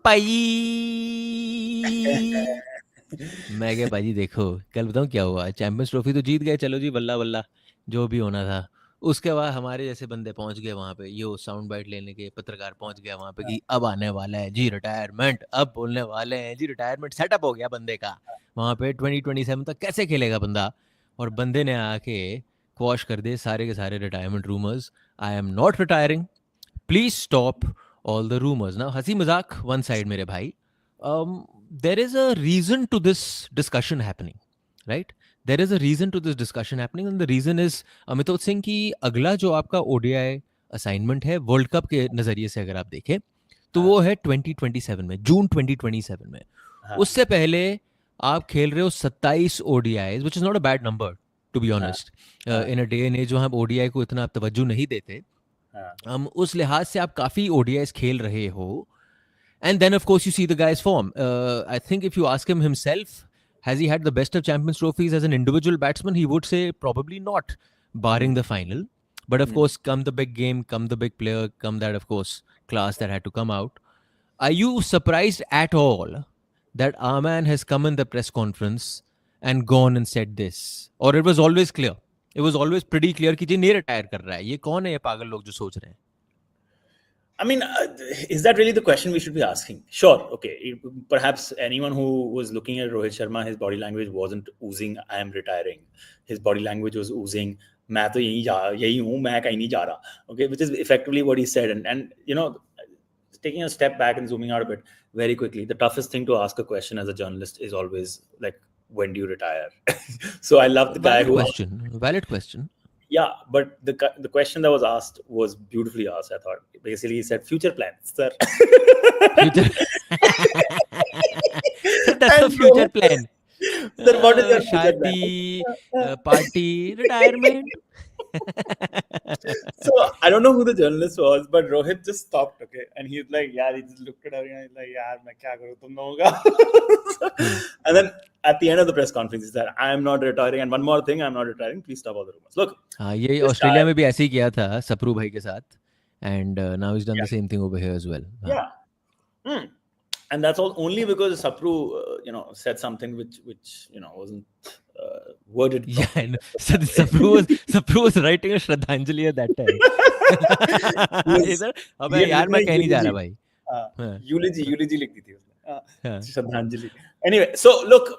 पाई। मैं क्या भाजी, देखो कल बताऊँ क्या हुआ। चैंपियंस ट्रॉफी तो जीत गए, चलो जी, बल्ला बल्ला, जो भी होना था। उसके बाद हमारे जैसे बंदे पहुंच गए वहां पे, यो साउंड बाइट लेने के पत्रकार पहुंच गया वहां पे कि अब आने वाला है जी रिटायरमेंट, अब बोलने वाले हैं जी रिटायरमेंट, सेटअप हो गया बंदे का वहां पे 2027 तक कैसे खेलेगा बंदा। और बंदे ने आके क्वॉश कर दे सारे के सारे retirement rumours. I am not retiring, please stop all the rumours ना। हंसी मजाक वन साइड मेरे भाई, there is a reason to this discussion happening, right? There is a reason to this discussion happening, and the reason is Amitoj Singh की अगला जो आपका ODI assignment है वर्ल्ड कप के नजरिए से अगर आप देखें तो वो है 2027 में, जून 2027 में। उससे पहले आप खेल रहे हो 27 ODIs, which is not a bad number to be honest, in a day and age जो हम ओडीआई को इतना तवज्जो नहीं देते। उस लिहाज से आप काफी ओडीआईज खेल रहे हो। And then, of course, you see the guy's form. I think if you ask him himself, has he had the best of Champions Trophies as an individual batsman? He would say probably not, barring the final. But of course, come the big game, come the big player, come that, of course, class that had to come out. Are you surprised at all that our man has come in the press conference and gone and said this? Or it was always clear? It was always pretty clear कि जी नहीं retire कर रहा है, ये कौन है ये पागल लोग जो सोच रहे हैं? I mean, is that really the question we should be asking? Sure, okay. Perhaps anyone who was looking at Rohitsharma, his body language wasn't oozing, I am retiring. His body language was oozing, मैं तो यही हूँ, मैं कहीं नहीं जा रहा. Okay, which is effectively what he said. And you know, taking a step back and zooming out a bit very quickly, the toughest thing to ask a question as a journalist is always like, when do you retire? So I love the guy who... Valid question. Yeah, but the question that was asked was beautifully asked, I thought. Basically, he said, future plans, sir. Future. That's a future plan. Sir, what is your future plan? Shadi, party, retirement. So, I don't know who the journalist was, but Rohit just stopped, okay? And he's like, yeah, he just looked at her and he's like, yeah, मैं क्या करूँ, तुम लोगों का? And then at the end of the press conference, he said, I am not retiring. And one more thing, I'm not retiring. Please stop all the rumors. Look. हाँ, ये Australia में भी ऐसे ही किया था सप्रू भाई के साथ. And now he's done the same thing over here as well. Yeah. And that's all only because Sapru, said something which wasn't worded properly. Yeah, and so Sapru was writing a Shraddhanjali at that time. अबे यार मैं कह नहीं जा रहा भाई. Eulogy लिख दी थी उसने. Shraddhanjali. Anyway, so look,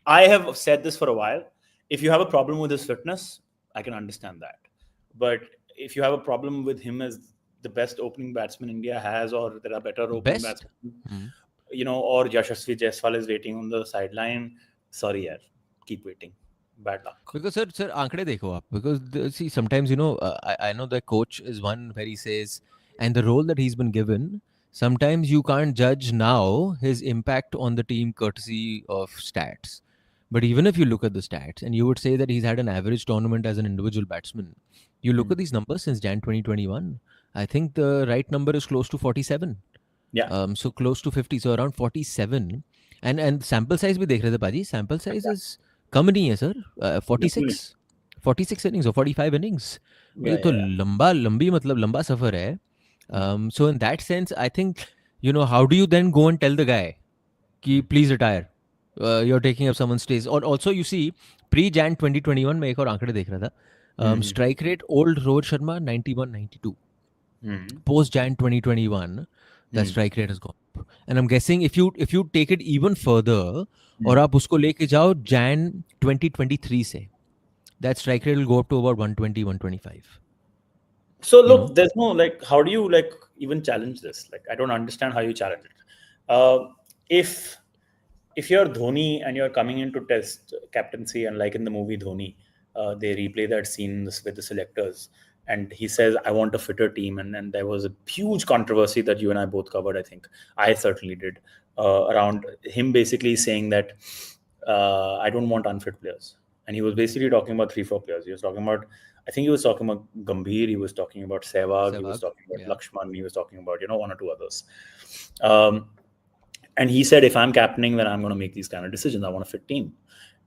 I have said this for a while. If you have a problem with his fitness, I can understand that. But if you have a problem with him as the best opening batsman India has, or there are better opening batsmen, or Yashasvi Jaiswal is waiting on the sideline, sorry yaar, keep waiting. Bad luck. Because sir, aankde dekho aap. Because see, sometimes I know the coach is one where he says, and the role that he's been given, sometimes you can't judge now his impact on the team courtesy of stats. But even if you look at the stats and you would say that he's had an average tournament as an individual batsman, you look at these numbers since Jan 2021. I think the right number is close to 47. Yeah. So close to 50. So around 47. And sample size भी देख रहे थे पाजी. Sample size is कम नहीं है sir. 46 innings or 45 innings. ये तो लंबी मतलब लंबा सफर है. So in that sense, I think, how do you then go and tell the guy कि please retire? You're taking up someone's space. Or also you see, pre-Jan 2021 में एक और आंकड़े देख रहा था. Strike rate, old Rohit Sharma 91-92. Post-Jan 2021, the strike rate has gone up. And I'm guessing if you take it even further, और आप उसको लेके जाओ Jan 2023 से, that strike rate will go up to about 120-125. So look, there's no how do you even challenge this? I don't understand how you challenge it. If you're Dhoni and you're coming in to test captaincy, and like in the movie Dhoni, they replay that scene with the selectors, and he says, I want a fitter team. And there was a huge controversy that you and I both covered, I think. I certainly did, around him basically saying that I don't want unfit players. And he was basically talking about 3-4 players. He was talking about, I think he was talking about Gambhir, he was talking about Sehwag, he was talking about Lakshman, he was talking about, one or two others. And he said, if I'm captaining, then I'm going to make these kind of decisions. I want a fit team.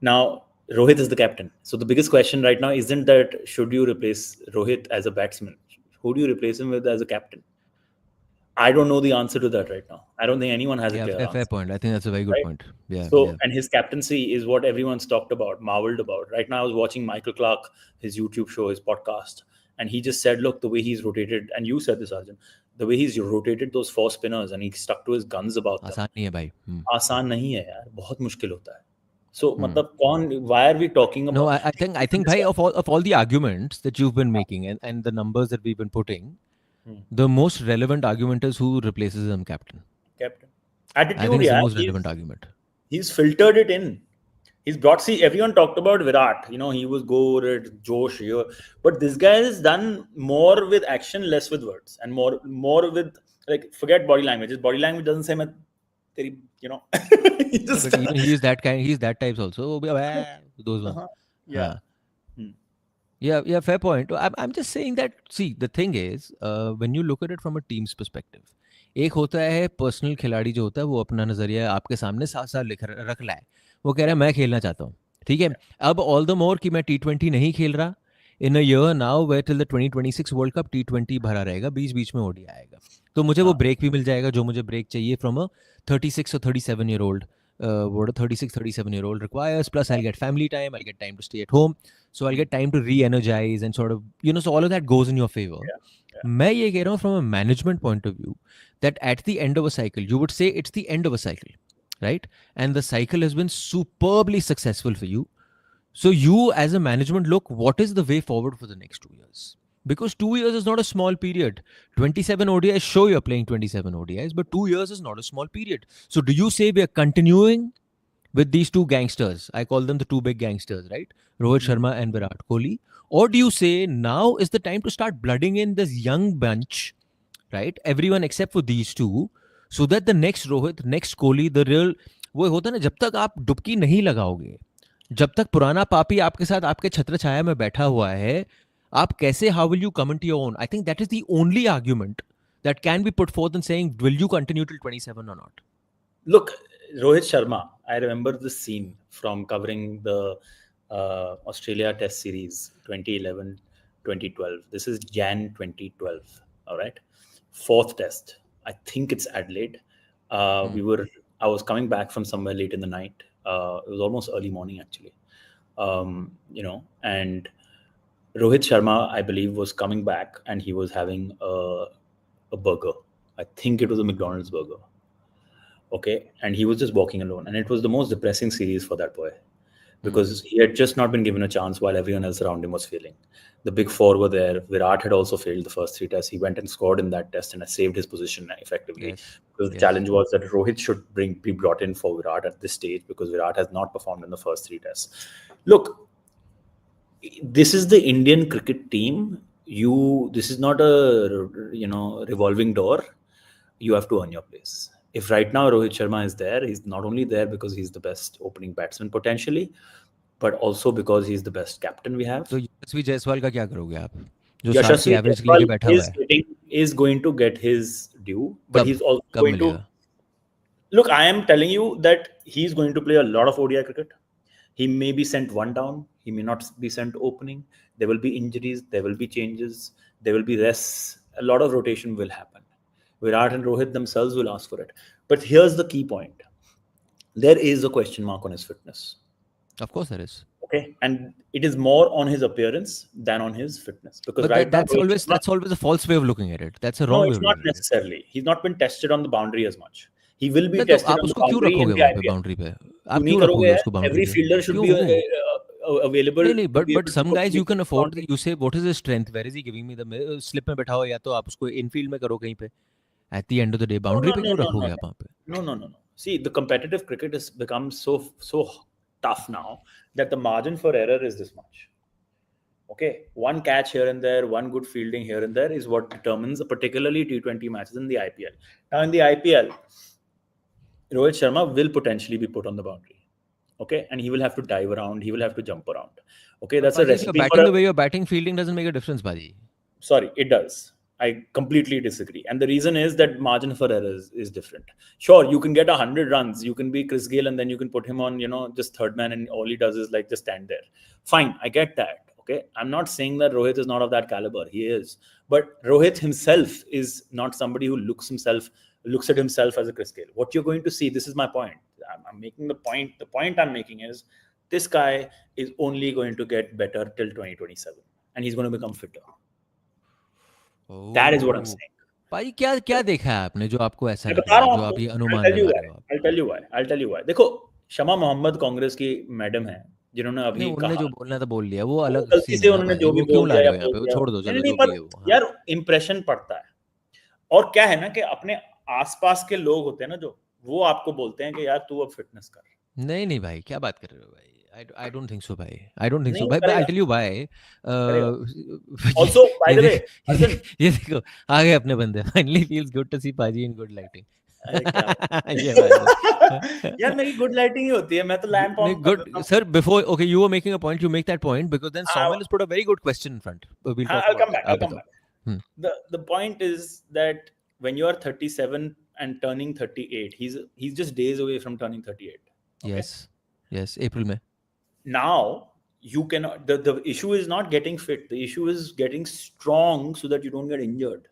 Now, Rohit is the captain. So the biggest question right now isn't that should you replace Rohit as a batsman? Who do you replace him with as a captain? I don't know the answer to that right now. I don't think anyone has a Yeah, clear fair answer. point. I think that's a very good Right? point. Yeah, So, yeah. and his captaincy is what everyone's talked about, marveled about. Right now, I was watching Michael Clark, his YouTube show, his podcast, and he just said, look, the way he's rotated, and you said this, Arjun, the way he's rotated those 4 spinners and he stuck to his guns about them. आसान नहीं है भाई. आसान नहीं है यार, बहुत मुश्किल होता है. So, Hmm. मतलब कौन, why are we talking No, about? I think bhai, of all the arguments that you've been making and the numbers that we've been putting, the most relevant argument is who replaces him captain. Captain I think attitude, it's the yeah, most relevant argument. he's filtered it in. He's brought. See, everyone talked about Virat. You know, he was goated, Josh here, but this guy has done more with action, less with words, and more with, like, forget body language. His body language doesn't say, "मैं तेरी," you know. He Yeah, just but even he is that kind. He's that types also. Those ones. yeah. Yeah, fair point. I'm just saying that, see, the thing is, when you look at it from a team's perspective, एक होता है personal खिलाड़ी जो होता है वो अपना नज़रिया आपके सामने साफ साफ रख रहा है, वो कह रहा है मैं खेलना चाहता हूँ, ठीक है. अब ऑल द मोर कि मैं T20 नहीं खेल रहा, in a year now where till the 2026 world cup T20 भरा रहेगा, बीच बीच में ओडी आएगा, तो मुझे वो ब्रेक भी मिल जाएगा जो मुझे ब्रेक चाहिए from a 36 or 37 year old. What a 36, 37-year-old requires. Plus, I'll get family time. I'll get time to stay at home. So I'll get time to re-energize and sort of, so all of that goes in your favor. मैं ये कह रहा हूँ from a management point of view that at the end of a cycle, you would say it's the end of a cycle, right? And the cycle has been superbly successful for you. So you as a management look, what is the way forward for the next 2 years? Because 2 years is not a small period. 27 ODIs, sure, you're playing 27 ODIs, but 2 years is not a small period. So do you say we are continuing with these two gangsters? I call them the two big gangsters, right? Rohit Sharma and Virat Kohli. Or do you say now is the time to start blooding in this young bunch, right? Everyone except for these two, so that the next Rohit, next Kohli, the real, वो होता है ना, जब तक आप डुबकी नहीं लगाओगे, जब तक पुराना पापी आपके साथ आपके छत्र छाया में बैठा हुआ है, आप कैसे, how will you come into your own? I think that is the only argument that can be put forth in saying, will you continue till 27 or not? Look, Rohit Sharma, I remember this scene from covering the Australia Test Series 2011, 2012. This is Jan 2012. All right. Fourth test. I think it's Adelaide. I was coming back from somewhere late in the night. It was almost early morning, actually. And Rohit Sharma, I believe, was coming back and he was having a burger. I think it was a McDonald's burger. Okay. And he was just walking alone. And it was the most depressing series for that boy because he had just not been given a chance while everyone else around him was failing. The big four were there. Virat had also failed the first 3 tests. He went and scored in that test and saved his position effectively. Yes. Because the challenge was that Rohit should be brought in for Virat at this stage because Virat has not performed in the first 3 tests. Look, this is the Indian cricket team. This is not a revolving door. You have to earn your place. If right now Rohit Sharma is there, he's not only there because he's the best opening batsman potentially, but also because he's the best captain we have. तो यशस्वी जायसवाल का क्या करोगे आप, जो 60 की average लेके बैठा हुआ है? is going to get his due, but he's also कब going मिलेगा? to look. I am telling you that he's going to play a lot of ODI cricket. He may be sent one down. He may not be sent opening. There will be injuries. There will be changes. There will be rests. A lot of rotation will happen. Virat and Rohit themselves will ask for it. But here's the key point. There is a question mark on his fitness. Of course there is. Okay. And it is more on his appearance than on his fitness. Because that's always a false way of looking at it. That's a wrong way of looking at it. No, it's not necessarily. He's not been tested on the boundary as much. He will be tested on the boundary in the IPL. Boundary पे आप क्यों रखोगे उसको boundary Every पे? fielder should be available. नहीं, but some guys you can afford. You say what is his strength? Where is he giving me the slip में बैठा हो, या तो आप उसको infield में करो कहीं पे. At the end of the day, boundary पे क्यों रखोगे आप वहाँ पे? No. See, the competitive cricket has become so tough now that the margin for error is this much. Okay, one catch here and there, one good fielding here and there is what determines particularly T20 matches in the IPL. Now in the IPL, Rohit Sharma will potentially be put on the boundary. Okay, and he will have to dive around. He will have to jump around. Okay, that's a recipe. Batting the way you're batting, fielding doesn't make a difference, Baji. Sorry, it does. I completely disagree. And the reason is that margin for error is different. Sure, you can get 100 runs. You can be Chris Gayle and then you can put him on, just third man and all he does is like just stand there. Fine, I get that. Okay, I'm not saying that Rohit is not of that caliber. He is, but Rohit himself is not somebody who looks at himself as a Chris Gale. What you're going to see, this is my point. I'm making the point. The point I'm making is this guy is only going to get better till 2027, and he's going to become fitter. That is what I'm saying. भाई क्या क्या देखा है आपने जो आपको ऐसा मैं लग बता रहा रहा है हूँ जो आपको. आप ये अनुमान I'll tell you लगा why. रहे हो आप? I'll tell you why. देखो, शमा मोहम्मद कांग्रेस की मैडम है, जिन्होंने नहीं, अभी उनने कहा, जो बोलना था बोल लिया, वो वो अलग गलती सीन से है ना उन्होंने भाई, जो भी वो क्यों बोल ला दिया रहे या हो यहाँ बोल पे, वो दिया, छोड़ दो, नहीं चलो नहीं, जो भी पर है वो. हाँ. यार इंप्रेशन पड़ता है. और क्या है ना कि अपने आसपास के लोग होते हैं ना, जो वो आपको बोलते हैं कि यार तू अब फिटनेस कर. नहीं नहीं भाई, क्या बात कर रहे हो भाई? आई डोंट थिंक सो भाई, आई डोंट थिंक नहीं सो वो भाई, आई करेगा, टेल यू व्हाई. करेगा. ये ऑल्सो बाय ये द वे, देख ये अर्जुन, देख ये देखो, आ गए अपने बंदे. फाइनली फील्स गुड टू सी पाजी इन गुड लाइटिंग. अरे क्या ये बात बात. यार है. मेरी गुड लाइटिंग ही होती है, मैं तो लैंप ऑन कर Good, देता हूँ. sir. Before, okay, you were making a point. You make that point because then हाँ Soumil has put a very good question in front. We'll हाँ, talk I'll about come that. back, आप I'll come बताओ. back. Hmm. The point is that when you are 37 and turning 38, he's just days away from turning 38. Okay? Yes, yes. April में. Now you cannot. The issue is not getting fit. The issue is getting strong so that you don't get injured.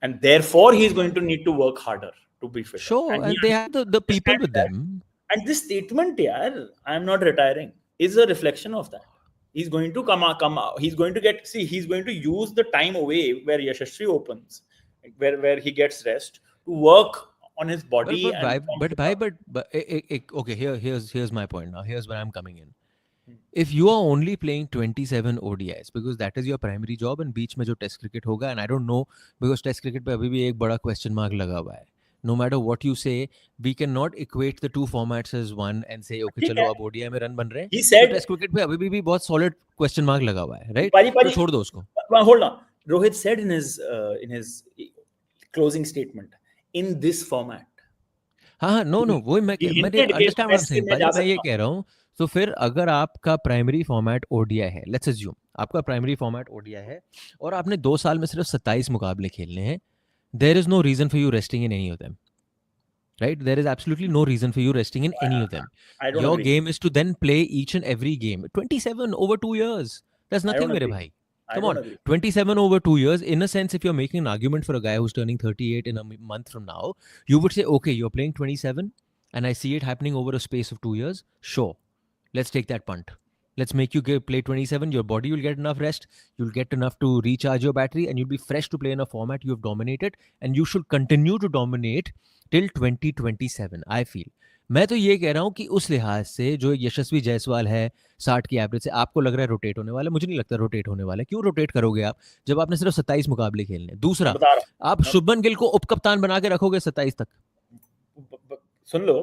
And therefore, he's going to need to work harder to be fit. Sure, and they have the people with them. And this statement, yeah, I'm not retiring, is a reflection of that. He's going to come out. He's going to get. See, he's going to use the time away where Yashasvi opens, where he gets rest to work on his body But and why? become But why? fitter. But okay. Here's my point now. Here's where I'm coming in. If you are only playing 27 ODIs because that is your primary job and बीच में जो test cricket होगा, and I don't know because test cricket पे अभी भी एक बड़ा question mark लगा हुआ है. No matter what you say, we cannot equate the two formats as one and say okay ठीक चलो है. अब ODI में रन बन रहे हैं. He तो said, टेस्ट क्रिकेट पे अभी भी बहुत सॉलिड क्वेश्चन मार्क लगा हुआ है, राइट? Paji, तो छोड़ दो उसको. hold on. Rohit said in his closing statement, in this format. हाँ, नो वही मैं He मैंने hinted कि understand what I am test saying. में जा मैं ये सकता हूँ. कह रहा हूँ. तो फिर अगर आपका प्राइमरी फॉर्मेट ओडीआई है, लेट्स अज्यूम आपका प्राइमरी फॉर्मेट ओडीआई है और आपने 2 साल में सिर्फ 27 मुकाबले खेलने हैं, there is no reason for you resting in any of them, right? There is absolutely no reason for you resting in any of them. I don't Your agree. game is to then play each and every game. 27 over 2 years, that's I nothing, don't mere agree. bhai. I Come don't on, agree. 27 over 2 years. In a sense, if you're making an argument for a guy who's turning 38 in a month from now, you would say, okay, you're playing 27 and I see it happening over a space of 2 years. Sure, let's take that punt. Let's make you play 27. Your body will get enough rest. You'll get enough to recharge your battery and you'll be fresh to play in a format you have dominated. And you should continue to dominate till 2027, I feel. मैं तो ये कह रहा हूँ कि उस लिहाज से जो यशस्वी जायसवाल है 60 की एवरेज से, आपको लग रहा है रोटेट होने वाला है. मुझे नहीं लगता रोटेट होने वाला है. क्यों रोटेट करोगे आप जब आपने सिर्फ 27 मुकाबले खेलने हैं? मैं दूसरा, बता रहा हूँ. आप शुभमन गिल को उपकप्तान बना के रखोगे 27 तक. सुन लो,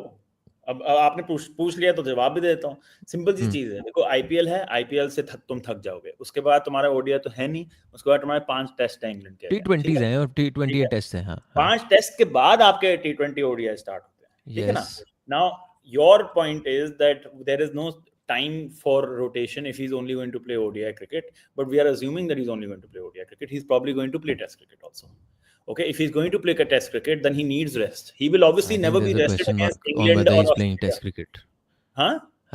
अब आपने पूछ लिया तो जवाब भी दे देता हूँ. सिंपल सी चीज है. देखो, आईपीएल है, आईपीएल से तुम थक जाओगे. उसके बाद तुम्हारा ओडीआई तो है नहीं. उसके बाद तुम्हारे 5 टेस्ट है इंग्लैंड के. T20s हैं और T20 टेस्ट हैं. हाँ, 5 टेस्ट के बाद आपके T20 ओडीआई स्टार्ट होते हैं. ठीक है ना? Now your point is that there is no time for rotation if he's only going to play ODI cricket, but we are assuming that he's only going to play ODI cricket. He's probably going to play test cricket also. Okay, if he's going to play test cricket, then he needs rest. He will obviously never be rested against England on whether or he's Australia. playing test cricket. Huh?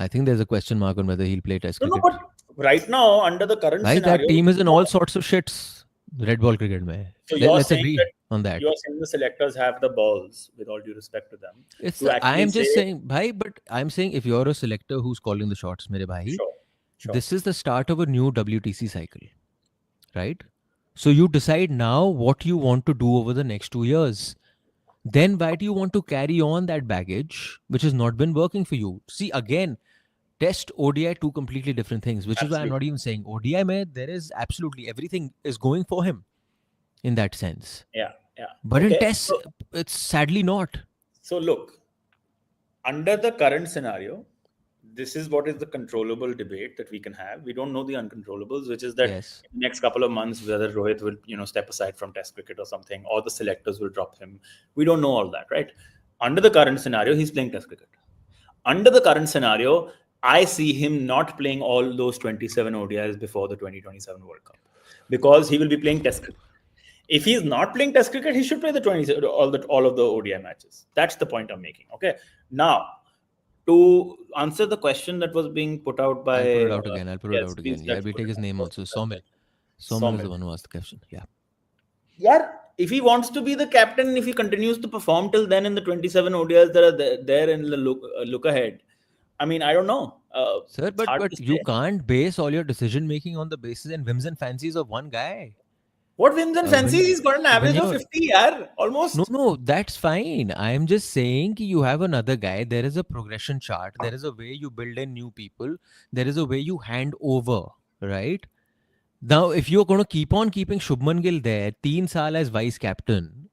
I think there's a question mark on whether he'll play test cricket. No, but right now under the current Right, scenario, that team is in all sorts of shits. Red ball cricket mein. So Let's agree on that. You're saying the selectors have the balls, with all due respect to them. I am just saying, bhai, but I'm saying if you're a selector who's calling the shots, mere bhai, sure. This is the start of a new WTC cycle, right? So you decide now what you want to do over the next 2 years. Then why do you want to carry on that baggage which has not been working for you? See, again, Test, ODI, two completely different things, which is why I'm not even saying ODI mein there is absolutely everything is going for him in that sense. Yeah. But in Test, it's sadly not. So look, under the current scenario, this is what is the controllable debate that we can have. We don't know the uncontrollables, which is that in the next couple of months, whether Rohit will, step aside from Test cricket or something, or the selectors will drop him. We don't know all that, right? Under the current scenario, he's playing Test cricket. Under the current scenario, I see him not playing all those 27 ODIs before the 2027 World Cup because he will be playing Test cricket. If he's not playing Test cricket, he should play the all of the ODI matches. That's the point I'm making. Okay. Now, to answer the question that was being put out by I'll put it out again. yes, please Yeah, let's we put take it his name out. also. Sawmill. Sawmill is Sawmill. the one who asked the question. Yeah. Yeah, if he wants to be the captain, if he continues to perform till then in the 27 ODIs that are there in the look ahead, I mean, I don't know. Sir, It's hard to but you say. can't base all your decision making on the basis and whims and fancies of one guy. What whims and fancies? When He's got an when average of you're 50, yeah, no, almost. no, that's fine. I am just saying ki you have another guy. There is a progression chart. There is a way you build in new people. There is a way you hand over, right? Now, if you're going to keep on keeping Shubman Gill there, 3 saal as vice captain,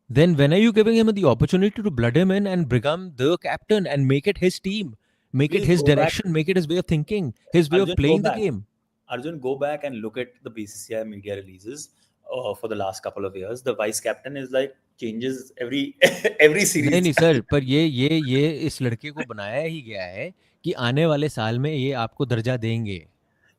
then when are you giving him the opportunity to blood him in and become the captain and make it his team, make it Please his go back. direction, make it his way of thinking, his way of Arjun, go playing the back. game? Arjun, go back and look at the BCCI media releases for the last couple of years. The vice captain is like changes every every नहीं series. नहीं sir, पर ये इस लड़के को बनाया ही गया है कि आने वाले साल में ये आपको दर्जा देंगे.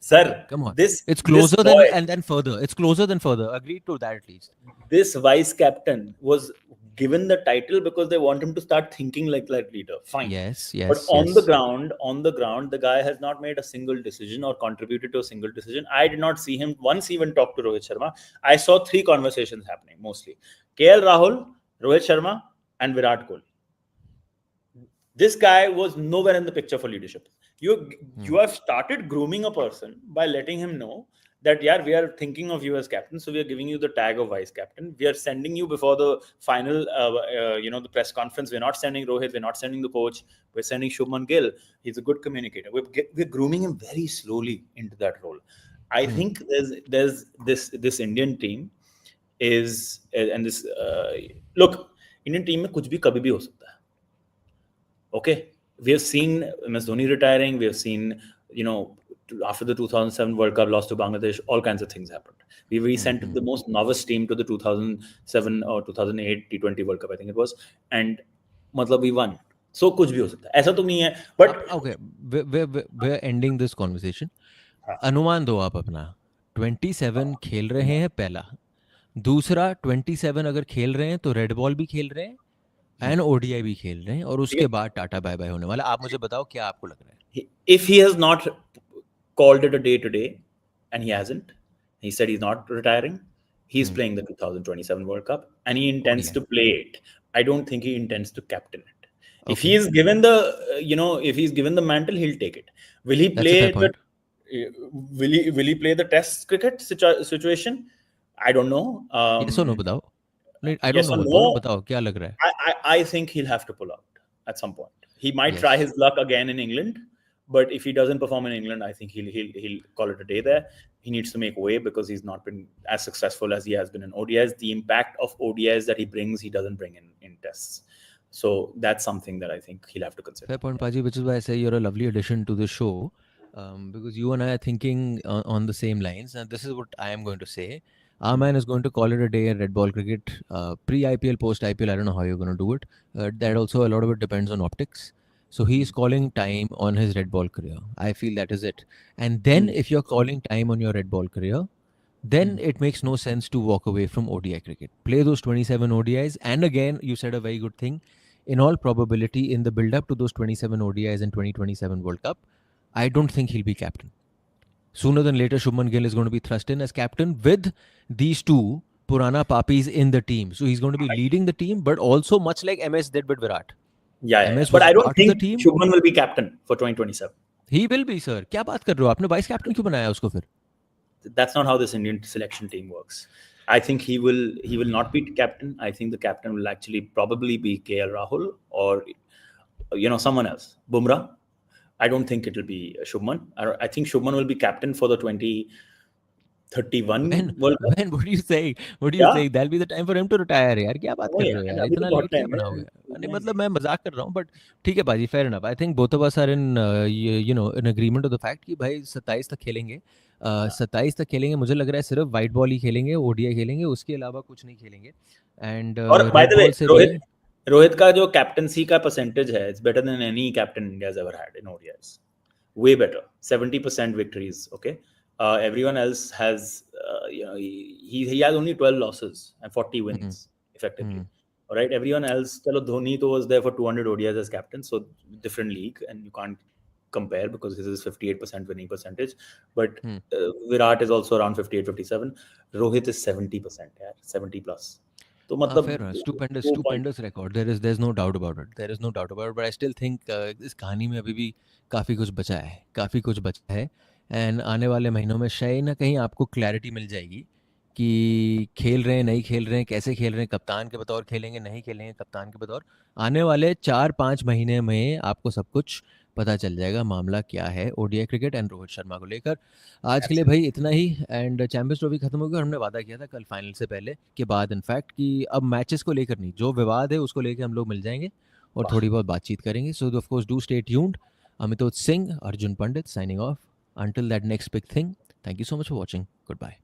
Sir, Come on, it's this closer than boy, and then further. It's closer than further. Agreed to that at least. this vice captain was given the title because they want him to start thinking like that leader. Fine. Yes, But yes, on the yes. ground, the guy has not made a single decision or contributed to a single decision. I did not see him once even talk to Rohit Sharma. I saw 3 conversations happening mostly. KL Rahul, Rohit Sharma, and Virat Kohli. This guy was nowhere in the picture for leadership. You have started grooming a person by letting him know that yeah, we are thinking of you as captain, so we are giving you the tag of vice captain. We are sending you before the final, the press conference. We're not sending Rohit. We're not sending the coach. We're sending Shubman Gill. He's a good communicator. We're grooming him very slowly into that role. I think there's this Indian team is and this look, Indian team में कुछ भी कभी भी हो सकता है. Okay, we have seen MS Dhoni retiring. We have seen, after the 2007 World Cup lost to Bangladesh, all kinds of things happened. We sent the most novice team to the 2007 or 2008 T20 World Cup, I think it was, and मतलब we won. So कुछ भी हो सकता है. ऐसा तो नहीं है. But Okay, we're ending this conversation. हाँ. अनुमान दो आप अपना. 27 खेल रहे हैं पहला. दूसरा 27 अगर खेल रहे हैं तो रेड बॉल भी खेल रहे हैं एंड ओडीआई भी खेल रहे हैं और उसके बाद टाटा बाय बाय होने वाला. आप मुझे बताओ क्या आपको लग रहा है? If he has not called it a day today, and he hasn't, he said he's not retiring. He's playing the 2027 World Cup, and he intends ODI. to play it. I don't think he intends to captain it. If Okay. he is given the, if he's given the mantle, he'll take it. Will he That's a fair play? point. Will he play the Test cricket situation? I don't know. Yes or no बताओ. नहीं, I don't Yes know or मत बोलो, no? बताओ क्या लग रहा है? I think he'll have to pull out at some point. He might Yes. try his luck again in England, but if he doesn't perform in England, I think he'll call it a day there. He needs to make way because he's not been as successful as he has been in ODIs. The impact of ODIs that he brings, he doesn't bring in tests. So that's something that I think he'll have to consider. Fair point, Paji, which is why I say you're a lovely addition to the show, because you and I are thinking on the same lines. And this is what I am going to say. Our man is going to call it a day in red ball cricket. Pre-IPL, post-IPL, I don't know how you're going to do it. That also, a lot of it depends on optics. So he's calling time on his red ball career. I feel that is it. And then if you're calling time on your red ball career, then it makes no sense to walk away from ODI cricket. Play those 27 ODIs. And again, you said a very good thing. In all probability, in the build-up to those 27 ODIs and 2027 World Cup, I don't think he'll be captain. Sooner than later, Shubman Gill is going to be thrust in as captain with these two Purana Papis in the team. So he's going to be leading the team, but also much like MS did with Virat. Yeah. MS But was I don't part of the think team. Shubman will be captain for 2027. He will be, sir. क्या बात कर रहे हो? आपने vice captain क्यों बनाया उसको फिर? That's not how this Indian selection team works. I think he will not be captain. I think the captain will actually probably be KL Rahul or someone else. Bumrah. I don't think it will be Shubman. I think Shubman will be captain for the 2031 World Cup. When? What do you say? What do you Yeah. say? That'll be the time for him to retire, यार. क्या बात कर रहे हो यार? अभी तो इतना बहुत लेट क्या time है. बनाओगे? नहीं, मतलब मैं मजाक कर रहा हूँ, but ठीक है बाजी, fair enough. I think both of us are in in agreement of the fact कि भाई 27 तक खेलेंगे. 27 तक खेलेंगे. मुझे लग रहा है सिर्फ white ball ही खेलेंगे, ODI खेलेंगे, उसके अलावा कुछ नहीं खेलेंगे. And और by red the way, ball से भी रोहित का जो कैप्टनसी का परसेंटेज है, it's better than any captain India has ever had in ODIs. Way better. 70% victories. Okay. Everyone else has, he has only 12 losses and 40 wins effectively. All right, everyone else, chalo, Dhoni to was there for 200 ODIs as captain, so different league, and you can't compare because his is 58% winning percentage. But Virat is also around 58, 57. Rohit is 70%, yeah, 70 plus. तो fair मतलब enough. Stupendous, वो point stupendous record. There's no doubt about it. There is no doubt about it. But I still think इस कहानी में अभी भी काफ़ी कुछ बचा है, काफ़ी कुछ बचा है. एंड आने वाले महीनों में शायद ना कहीं आपको क्लैरिटी मिल जाएगी कि खेल रहे हैं, नहीं खेल रहे हैं, कैसे खेल रहे हैं, कप्तान के बतौर खेलेंगे, नहीं खेलेंगे कप्तान के बतौर. आने वाले 4-5 महीने में आपको सब कुछ पता चल जाएगा मामला क्या है ODI cricket and Rohit Sharma को लेकर. आज के लिए भाई इतना ही. एंड चैंपियंस ट्रॉफी खत्म हो गई और हमने वादा किया था कल फाइनल से पहले के बाद इनफैक्ट कि अब मैचेस को लेकर नहीं, जो विवाद है उसको लेकर हम लोग मिल जाएंगे और थोड़ी बहुत बातचीत करेंगे. सो of course do stay tuned. Amitoj Singh, Arjun Pandit signing off. Until that next big thing, thank you so much for watching. Goodbye.